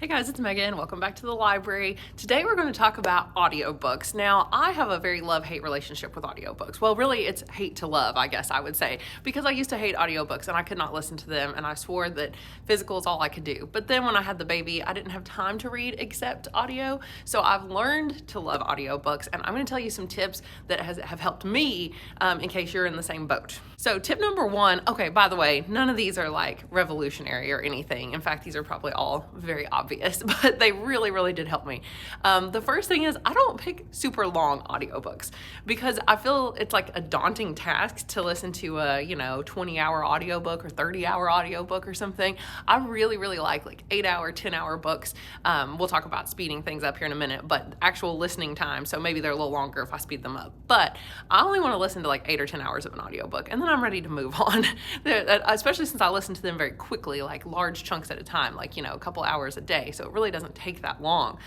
Hey guys, it's Megan. Welcome back to the library. Today we're going to talk about audiobooks. Now, I have a very love-hate relationship with audiobooks. Well, really, it's hate to love, I guess I would say, because I used to hate audiobooks and I could not listen to them, and I swore that physical is all I could do. But then when I had the baby, I didn't have time to read except audio, so I've learned to love audiobooks, and I'm going to tell you some tips that have helped me in case you're in the same boat. So tip number one, okay, by the way, none of these are like revolutionary or anything. In fact, these are probably all very obvious, but they really, really did help me. The first thing is I don't pick super long audiobooks because I feel it's like a daunting task to listen to a, 20-hour audiobook or 30-hour audiobook or something. I really, really like 8-hour, 10-hour books. We'll talk about speeding things up here in a minute, but actual listening time, so maybe they're a little longer if I speed them up. But I only want to listen to like 8 or 10 hours of an audiobook, and then I'm ready to move on, especially since I listen to them very quickly, like large chunks at a time, like, a couple hours a day. So it really doesn't take that long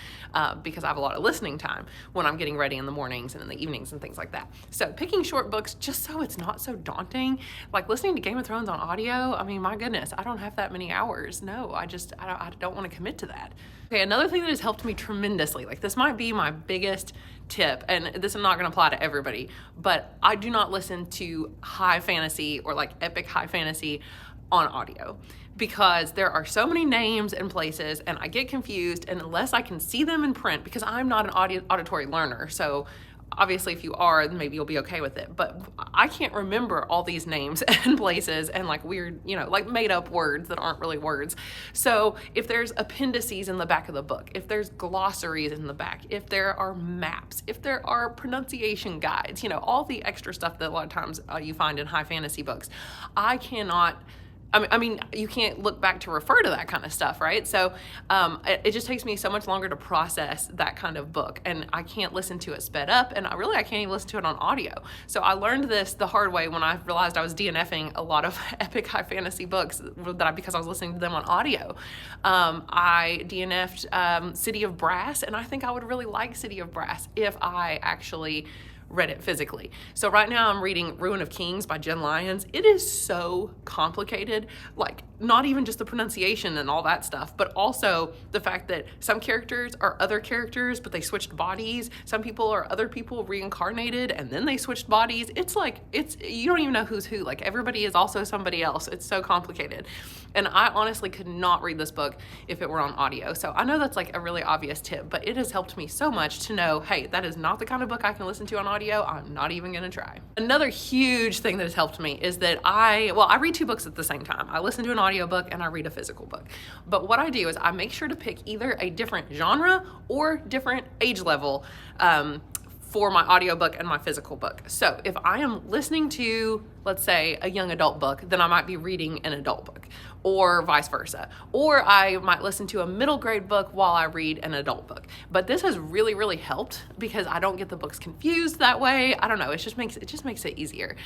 because I have a lot of listening time when I'm getting ready in the mornings and in the evenings and things like that. So picking short books just so it's not so daunting, like listening to Game of Thrones on audio, I mean, my goodness, I don't have that many hours. No, I don't want to commit to that. Okay, another thing that has helped me tremendously, like this might be my biggest tip, and this is not going to apply to everybody, but I do not listen to high fantasy or like epic high fantasy on audio because there are so many names and places and I get confused, and unless I can see them in print, because I'm not an auditory learner, so obviously if you are, then maybe you'll be okay with it, but I can't remember all these names and places and like weird, like made up words that aren't really words. So if there's appendices in the back of the book, if there's glossaries in the back, if there are maps, if there are pronunciation guides, all the extra stuff that a lot of times you find in high fantasy books, I cannot, I mean, you can't look back to refer to that kind of stuff, right? So it just takes me so much longer to process that kind of book, and I can't listen to it sped up, and I can't even listen to it on audio. So I learned this the hard way when I realized I was DNFing a lot of epic high fantasy books because I was listening to them on audio. I DNF'd City of Brass, and I think I would really like City of Brass if I actually read it physically. So right now I'm reading Ruin of Kings by Jen Lyons. It is so complicated, like not even just the pronunciation and all that stuff, but also the fact that some characters are other characters, but they switched bodies. Some people are other people reincarnated and then they switched bodies. You don't even know who's who. Like everybody is also somebody else. It's so complicated. And I honestly could not read this book if it were on audio. So I know that's like a really obvious tip, but it has helped me so much to know, hey, that is not the kind of book I can listen to on audio. I'm not even gonna try. Another huge thing that has helped me is that I read 2 books at the same time. I listen to an audiobook and I read a physical book. But what I do is I make sure to pick either a different genre or different age level for my audiobook and my physical book. So if I am listening to, let's say, a young adult book, then I might be reading an adult book, or vice versa. Or I might listen to a middle grade book while I read an adult book. But this has really, really helped because I don't get the books confused that way. I don't know, it just makes it easier.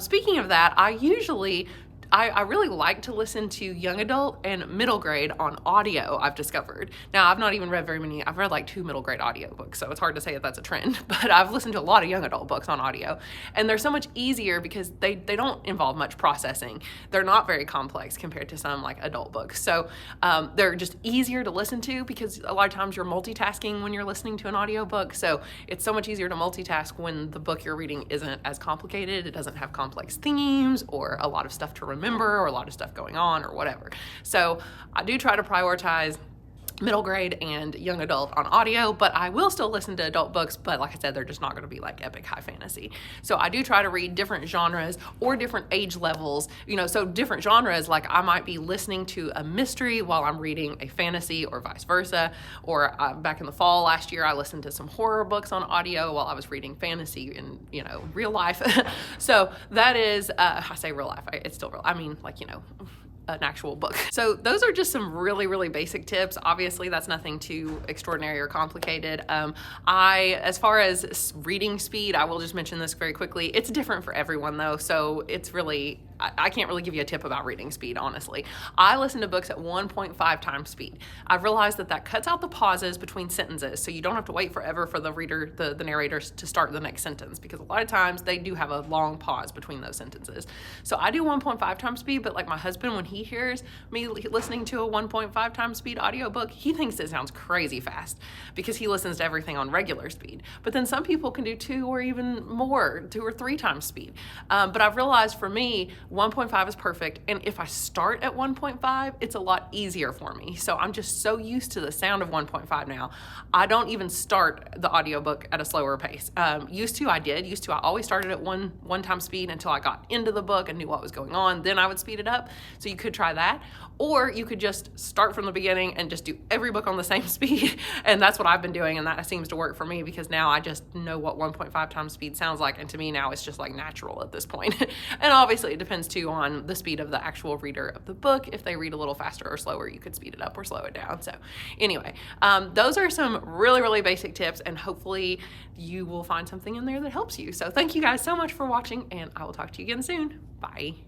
Speaking of that, I really like to listen to young adult and middle grade on audio, I've discovered. Now, I've not even read very many. I've read like 2 middle grade audiobooks, so it's hard to say that that's a trend, but I've listened to a lot of young adult books on audio, and they're so much easier because they don't involve much processing. They're not very complex compared to some like adult books. So they're just easier to listen to because a lot of times you're multitasking when you're listening to an audiobook, so it's so much easier to multitask when the book you're reading isn't as complicated. It doesn't have complex themes or a lot of stuff to remember or a lot of stuff going on or whatever. So I do try to prioritize middle grade and young adult on audio, but I will still listen to adult books, but like I said, they're just not going to be like epic high fantasy. So I do try to read different genres or different age levels, so different genres, like I might be listening to a mystery while I'm reading a fantasy or vice versa, or back in the fall last year, I listened to some horror books on audio while I was reading fantasy in, real life. So that is, I say real life, it's still real. I mean, like, an actual book. So those are just some really, really basic tips. Obviously, that's nothing too extraordinary or complicated. As far as reading speed, I will just mention this very quickly. It's different for everyone though, so it's really I can't really give you a tip about reading speed, honestly. I listen to books at 1.5 times speed. I've realized that cuts out the pauses between sentences, so you don't have to wait forever for the reader, the narrators, to start the next sentence, because a lot of times they do have a long pause between those sentences. So I do 1.5 times speed, but like my husband, when he hears me listening to a 1.5 times speed audiobook, he thinks it sounds crazy fast because he listens to everything on regular speed. But then some people can do 2 or even more, 2 or 3 times speed. But I've realized for me, 1.5 is perfect. And if I start at 1.5, it's a lot easier for me. So I'm just so used to the sound of 1.5 now. I don't even start the audiobook at a slower pace. Used to I always started at one time speed until I got into the book and knew what was going on. Then I would speed it up. So you could try that. Or you could just start from the beginning and just do every book on the same speed. And that's what I've been doing. And that seems to work for me because now I just know what 1.5 times speed sounds like. And to me now it's just like natural at this point. And obviously it depends too on the speed of the actual reader of the book. If they read a little faster or slower, you could speed it up or slow it down. So anyway, those are some really, really basic tips, and hopefully you will find something in there that helps you. So thank you guys so much for watching, and I will talk to you again soon. Bye.